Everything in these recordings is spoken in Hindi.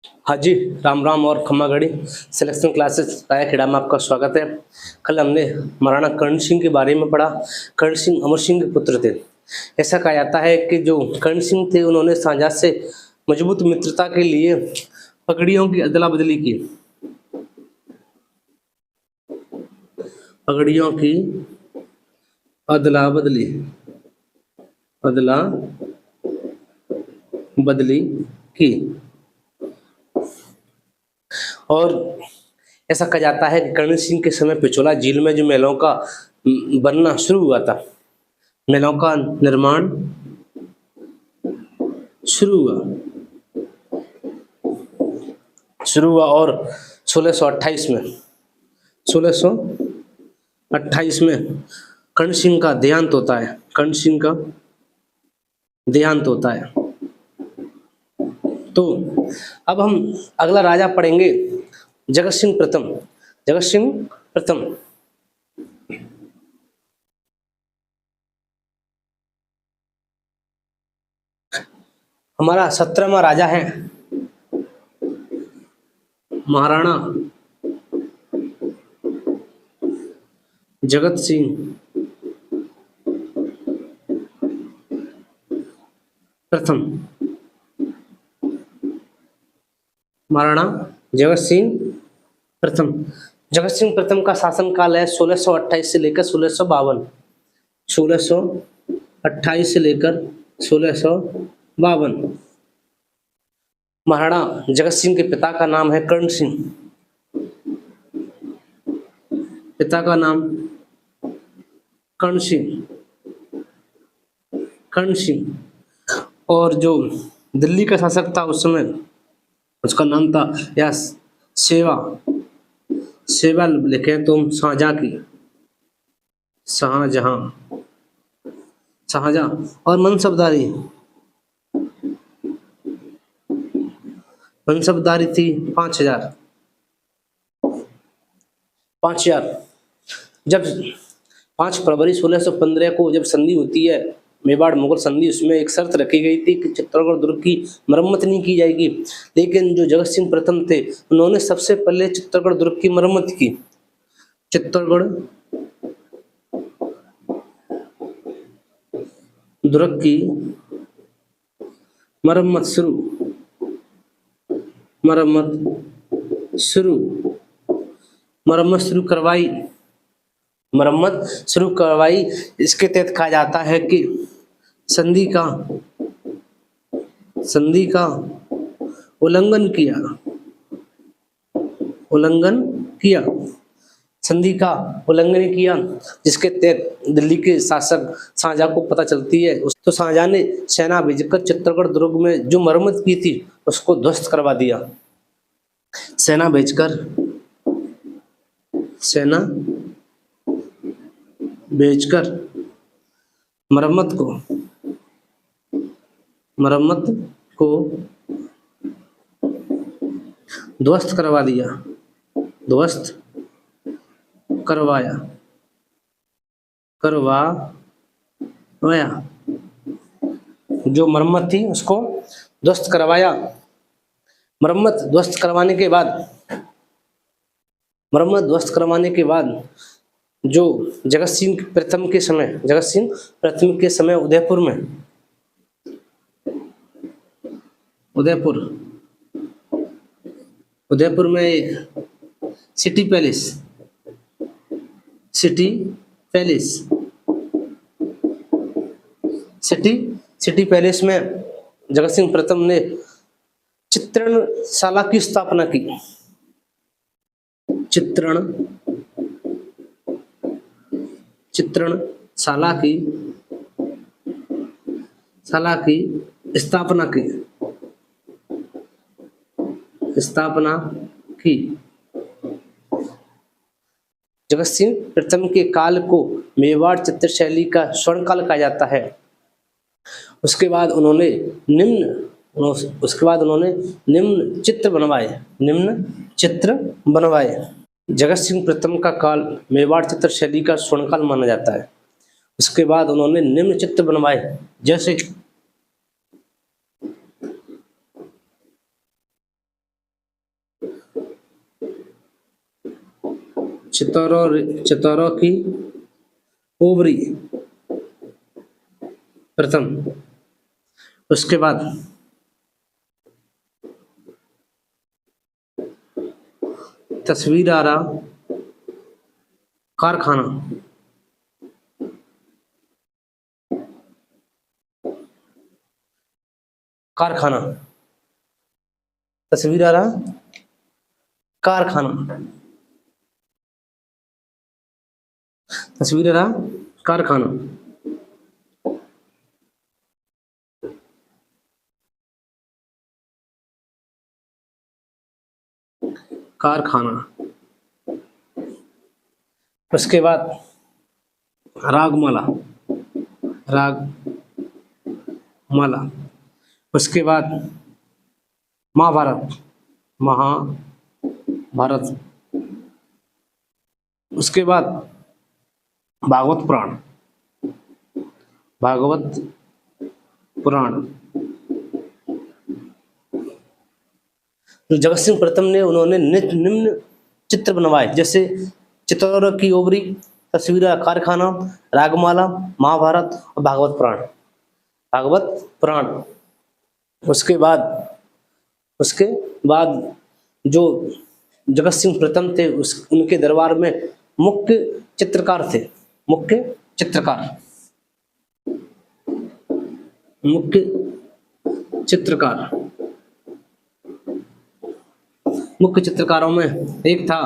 हाँ जी, राम राम और खम्मा गढ़ी सिलेक्शन क्लासेस रायखेड़ा में आपका स्वागत है। कल हमने महाराणा कर्ण सिंह के बारे में पढ़ा। कर्ण सिंह अमर सिंह के पुत्र थे। ऐसा कहा जाता है कि जो कर्ण सिंह थे उन्होंने शाहजहां से मजबूत मित्रता के लिए पगड़ियों की अदला बदली की। पगड़ियों की अदला बदली अदला बदली की। और ऐसा कहा जाता है कि कर्ण सिंह के समय पिछोला झील में जो महलों का बनना शुरू हुआ था, महलों का निर्माण शुरू हुआ और 1628 में 1628 में कर्ण सिंह का देहांत होता है। कर्ण सिंह का देहांत होता है। तो अब हम अगला राजा पढ़ेंगे, जगत सिंह प्रथम। जगत सिंह प्रथम हमारा 17वां राजा है, महाराणा जगत सिंह प्रथम। महाराणा जगत सिंह प्रथम। जगत सिंह प्रथम का शासनकाल है 1628 से लेकर 1652। 1628 से लेकर 1652। महाराणा जगत सिंह के पिता का नाम है कर्ण सिंह। पिता का नाम कर्ण सिंह। कर्ण सिंह। और जो दिल्ली का शासक था उस समय, उसका नाम था या सेवा सेवा लिखे तुम शाहजहां की, शाहजहां। और मनसबदारी थी 5000। जब 5 फरवरी 1615 को जब संधि होती है, मेवाड़ मुगल संधि, उसमें एक शर्त रखी गई थी कि चित्तौड़गढ़ दुर्ग की मरम्मत नहीं की जाएगी। लेकिन जो जगत सिंह प्रथम थे उन्होंने सबसे पहले चित्तौड़गढ़ दुर्ग की मरम्मत की। चित्तौड़गढ़ दुर्ग की मरम्मत शुरू करवाई। इसके तहत कहा जाता है कि संधि का उल्लंघन किया, जिसके तहत दिल्ली के शासक शाहजहां को पता चलती है। तो शाहजहां ने सेना भेजकर चित्तौड़गढ़ दुर्ग में जो मरम्मत की थी उसको ध्वस्त करवा दिया। सेना भेजकर मरम्मत को ध्वस्त करवाया। जो मरम्मत थी उसको ध्वस्त करवाया। मरम्मत ध्वस्त करवाने के बाद जो जगत सिंह प्रथम के समय उदयपुर में सिटी पैलेस में जगत सिंह प्रथम ने चित्रणशाला की स्थापना की। चित्रणशाला की स्थापना की। जगत सिंह प्रथम के काल को मेवाड़ चित्रशैली का स्वर्ण काल कहा जाता है। उसके बाद उन्होंने निम्न चित्र बनवाए। जगत सिंह प्रथम का काल मेवाड़ चित्रशैली का स्वर्ण काल माना जाता है। उसके बाद उन्होंने निम्न चित्र बनवाए, जैसे चित्तौरों की ओवरी प्रथम। उसके बाद तस्वीर आरा कारखाना। कारखाना, तस्वीर आरा कारखाना, तस्वीर आरा कारखाना। कारखाना। उसके बाद रागमाला, रागमाला। उसके बाद महाभारत, महाभारत। उसके बाद भागवत पुराण, भागवत पुराण। जो जगत सिंह प्रथम ने उन्होंने निम्न चित्र बनवाए, जैसे चित्तौरा की ओवरी, तस्वीर कारखाना, रागमाला, महाभारत और भागवत पुराण, भागवत पुराण। उसके बाद जो जगत सिंह प्रथम थे उनके दरबार में मुख्य चित्रकार थे, मुख्य चित्रकार, मुख्य चित्रकार। मुख्य चित्रकारों में एक था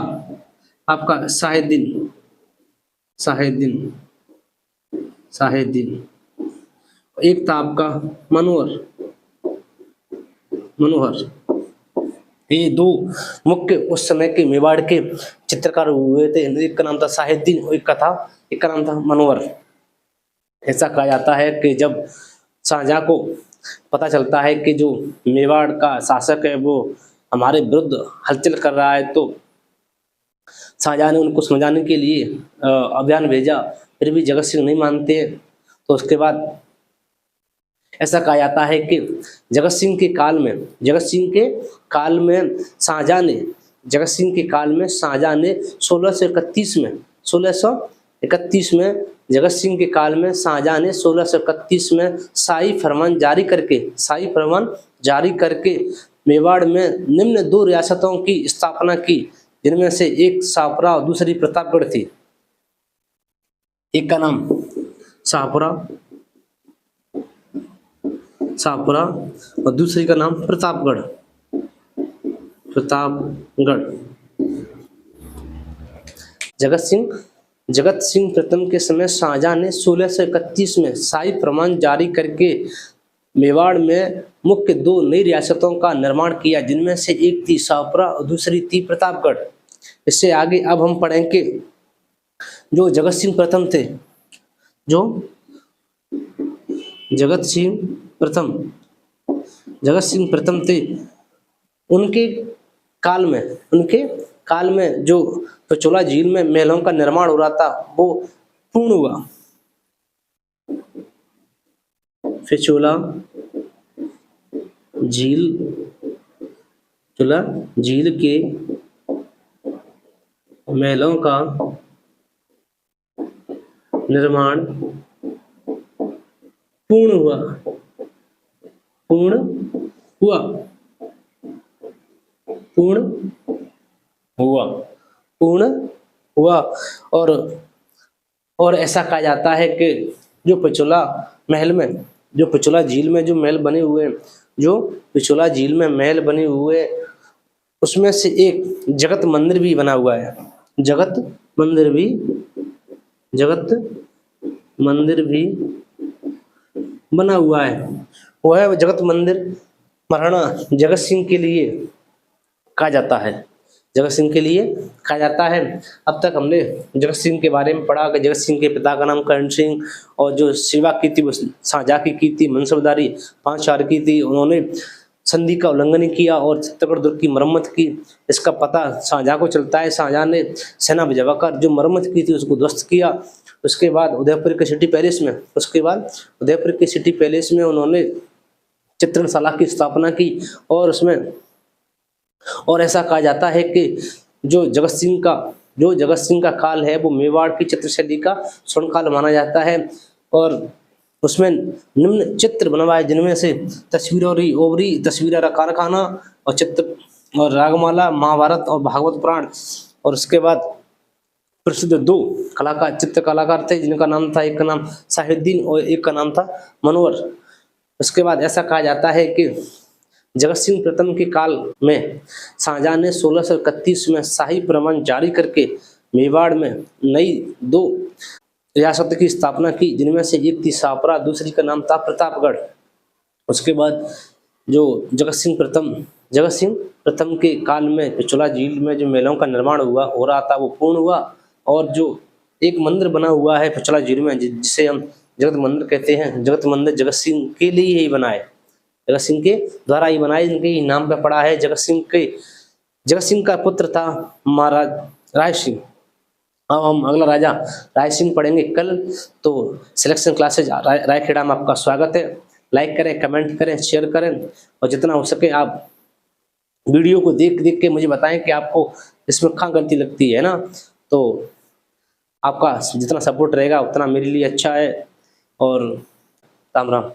आपका शाहिदीन, एक था आपका मनोहर। ये दो मुख्य उस समय के मेवाड़ के चित्रकार हुए थे। एक का नाम था शाहिदीन और एक का नाम था मनोहर। ऐसा कहा जाता है कि जब शाहजहां को पता चलता है कि जो मेवाड़ का शासक है वो हमारे विरुद्ध हलचल कर रहा है, तो शाहजहां ने उनको समझाने के लिए अभियान भेजा, फिर भी जगत सिंह नहीं मानते। तो उसके बाद ऐसा कहा जाता है कि जगत सिंह के काल में शाहजहां ने 1631 में जगत सिंह के काल में शाहजहां ने 1631 में शाही फरमान जारी करके मेवाड़ में निम्न 2 रियासतों की स्थापना की, जिनमें से एक शाहपुरा और दूसरी प्रतापगढ़ थी। एक का नाम शाहपुरा और दूसरी का नाम प्रतापगढ़। जगत सिंह प्रथम के समय शाहजहां ने 1631 में शाही फरमान जारी करके मेवाड़ में मुख्य 2 नई रियासतों का निर्माण किया, जिनमें से एक थी शाहपुरा और दूसरी थी प्रतापगढ़। इससे आगे अब हम पढ़ेंगे जो जगत सिंह प्रथम थे, उनके काल में जो पिछोला झील में महलों का निर्माण हो रहा था वो पूर्ण हुआ। पिछोला झील के महलों का निर्माण पूर्ण हुआ। और ऐसा कहा जाता है कि जो पिछोला झील में जो महल बने हुए उसमें से एक जगत मंदिर भी बना हुआ है। जगत मंदिर भी बना हुआ है। वह जगत मंदिर महाराणा जगत सिंह के लिए कहा जाता है। अब तक हमने जगत सिंह के बारे में पढ़ा कि जगत सिंह के पिता का नाम कर्ण सिंह, और जो सेवा की थी वो शाहजहां की थी, मनसबदारी 5 साल की थी। उन्होंने संधि का उल्लंघन किया और चित्तौड़गढ़ दुर्ग की मरम्मत की। इसका पता शाहजहां को चलता है। शाहजहां ने सेना भिजवाकर जो मरम्मत की थी उसको ध्वस्त किया। उसके बाद उदयपुर के सिटी पैलेस में उन्होंने चित्रणशाला की स्थापना की, और और ऐसा कहा जाता है कि जो जगत सिंह का काल है वो मेवाड़ की चित्रशैली का स्वर्ण काल माना जाता है। और उसमें निम्न चित्र बनवाए जिनमें से तस्वीरों ओवरी तस्वीर कारखाना और चित्र और रागमाला, महाभारत और भागवत पुराण। और उसके बाद प्रसिद्ध दो चित्र कलाकार थे जिनका नाम था, एक का नाम साहिउद्दीन और एक का नाम था मनोहर। उसके बाद ऐसा कहा जाता है कि जगत सिंह प्रथम के काल में शाहजहां ने 1631 में शाही फरमान जारी करके मेवाड़ में नई 2 रियासत की स्थापना की, जिनमें से एक थी शाहपुरा, दूसरी का नाम था प्रतापगढ़। उसके बाद जो जगत सिंह प्रथम के काल में पिछोला झील में जो महलों का निर्माण हो रहा था वो पूर्ण हुआ। और जो एक मंदिर बना हुआ है पिछोला झील में जिसे हम जगत मंदिर कहते हैं, जगत मंदिर जगत सिंह के लिए ही बना है, जगत सिंह के द्वारा ही बनाए, इनके नाम पे पड़ा है। जगत सिंह का पुत्र था महाराज राय सिंह। अब हम अगला राजा राय सिंह पढ़ेंगे कल। तो सिलेक्शन क्लासेज रायखेड़ा में आपका स्वागत है। लाइक करें, कमेंट करें, शेयर करें और जितना हो सके आप वीडियो को देख के मुझे बताएं कि आपको इसमें कहाँ गलती लगती है ना। तो आपका जितना सपोर्ट रहेगा उतना मेरे लिए अच्छा है। और राम राम।